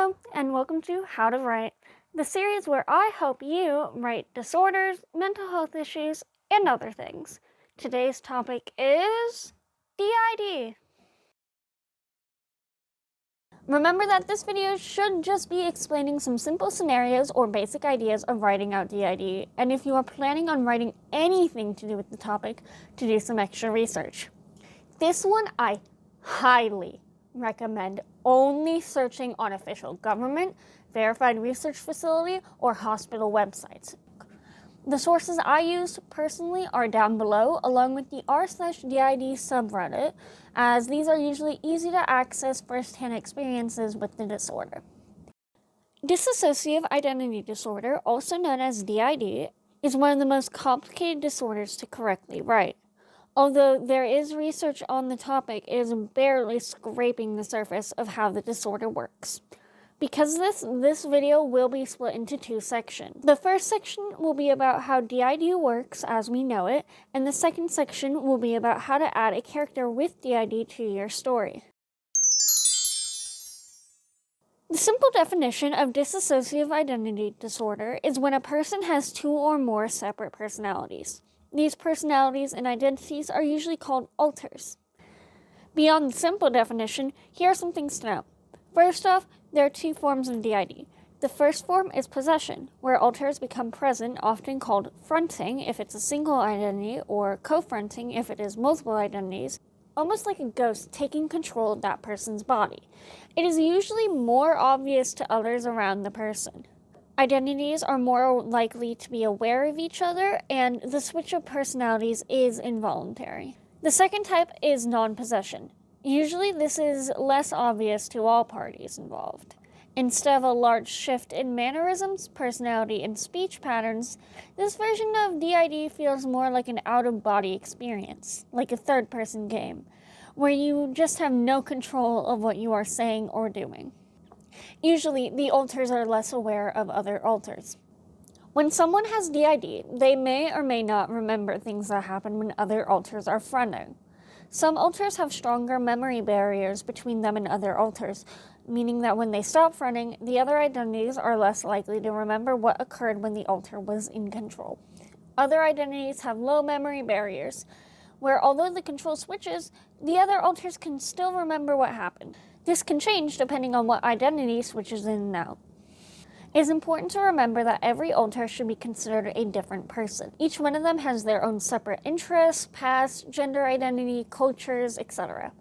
Hello, and welcome to How to Write, the series where I help you write disorders, mental health issues, and other things. Today's topic is DID. Remember that this video should just be explaining some simple scenarios or basic ideas of writing out DID, and if you are planning on writing anything to do with the topic, to do some extra research. This one I highly recommend only searching on official government, verified research facility, or hospital websites. The sources I use personally are down below, along with the r/DID subreddit, as these are usually easy to access first-hand experiences with the disorder. Dissociative Identity Disorder, also known as DID, is one of the most complicated disorders to correctly write. Although there is research on the topic, it is barely scraping the surface of how the disorder works. Because this video will be split into two sections. The first section will be about how DID works as we know it, and the second section will be about how to add a character with DID to your story. The simple definition of dissociative identity disorder is when a person has two or more separate personalities. These personalities and identities are usually called alters. Beyond the simple definition, here are some things to know. First off, there are two forms of DID. The first form is possession, where alters become present, often called fronting if it's a single identity, or co-fronting if it is multiple identities, almost like a ghost taking control of that person's body. It is usually more obvious to others around the person. Identities are more likely to be aware of each other, and the switch of personalities is involuntary. The second type is non-possession. Usually this is less obvious to all parties involved. Instead of a large shift in mannerisms, personality, and speech patterns, this version of DID feels more like an out-of-body experience, like a third-person game, where you just have no control of what you are saying or doing. Usually, the alters are less aware of other alters. When someone has DID, they may or may not remember things that happen when other alters are fronting. Some alters have stronger memory barriers between them and other alters, meaning that when they stop fronting, the other identities are less likely to remember what occurred when the alter was in control. Other identities have low memory barriers, where although the control switches, the other alters can still remember what happened. This can change depending on what identity switches in and out. It is important to remember that every alter should be considered a different person. Each one of them has their own separate interests, past, gender identity, cultures, etc.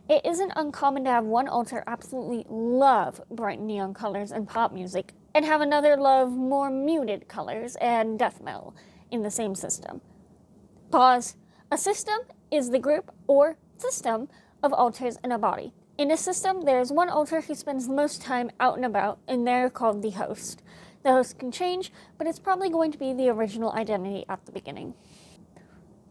It isn't uncommon to have one alter absolutely love bright neon colors and pop music, and have another love more muted colors and death metal in the same system. Pause. A system is the group or system of alters in a body. In a system, there is one alter who spends the most time out and about, and they're called the host. The host can change, but it's probably going to be the original identity at the beginning.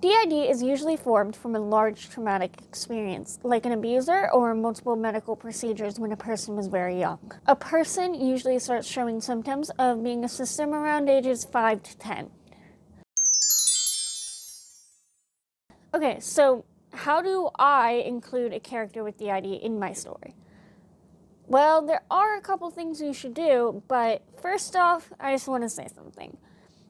DID is usually formed from a large traumatic experience, like an abuser or multiple medical procedures when a person was very young. A person usually starts showing symptoms of being a system around ages 5 to 10. Okay, so how do I include a character with DID in my story? Well, there are a couple things you should do, but first off, I just want to say something.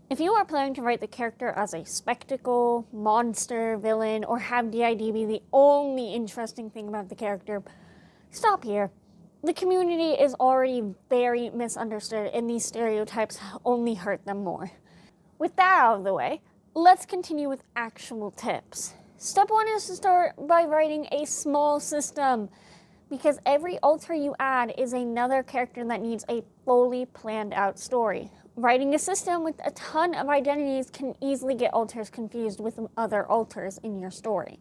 If you are planning to write the character as a spectacle, monster, villain, or have DID be the only interesting thing about the character, stop here. The community is already very misunderstood, and these stereotypes only hurt them more. With that out of the way, let's continue with actual tips. Step 1 is to start by writing a small system, because every alter you add is another character that needs a fully planned out story. Writing a system with a ton of identities can easily get alters confused with other alters in your story.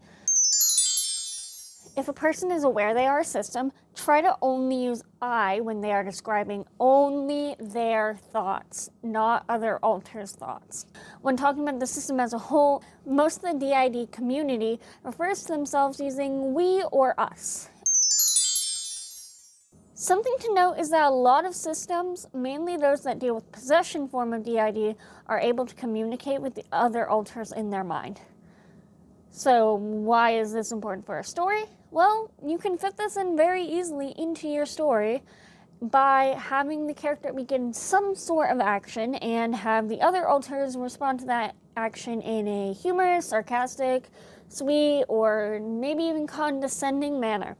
If a person is aware they are a system, try to only use I when they are describing only their thoughts, not other alters' thoughts. When talking about the system as a whole, most of the DID community refers to themselves using we or us. Something to note is that a lot of systems, mainly those that deal with possession form of DID, are able to communicate with the other alters in their mind. So why is this important for a story? Well, you can fit this in very easily into your story, by having the character begin some sort of action and have the other alters respond to that action in a humorous, sarcastic, sweet, or maybe even condescending manner.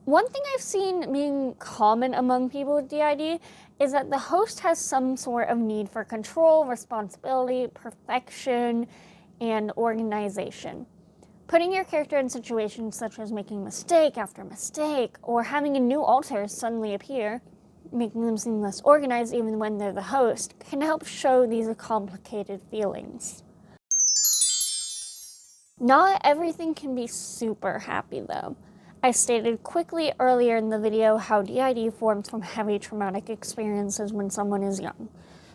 One thing I've seen being common among people with DID is that the host has some sort of need for control, responsibility, perfection, and organization. Putting your character in situations such as making mistake after mistake, or having a new alter suddenly appear, making them seem less organized even when they're the host, can help show these complicated feelings. Not everything can be super happy though. I stated quickly earlier in the video how DID forms from heavy traumatic experiences when someone is young,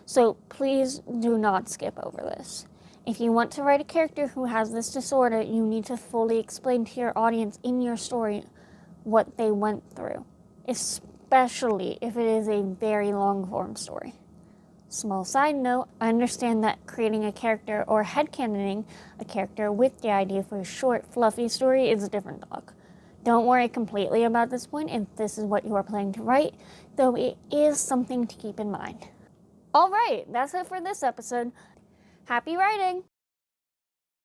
so please do not skip over this. If you want to write a character who has this disorder, you need to fully explain to your audience in your story what they went through, especially if it is a very long-form story. Small side note, I understand that creating a character or headcanoning a character with DID for a short, fluffy story is a different dog. Don't worry completely about this point if this is what you are planning to write, though it is something to keep in mind. Alright, that's it for this episode. Happy writing!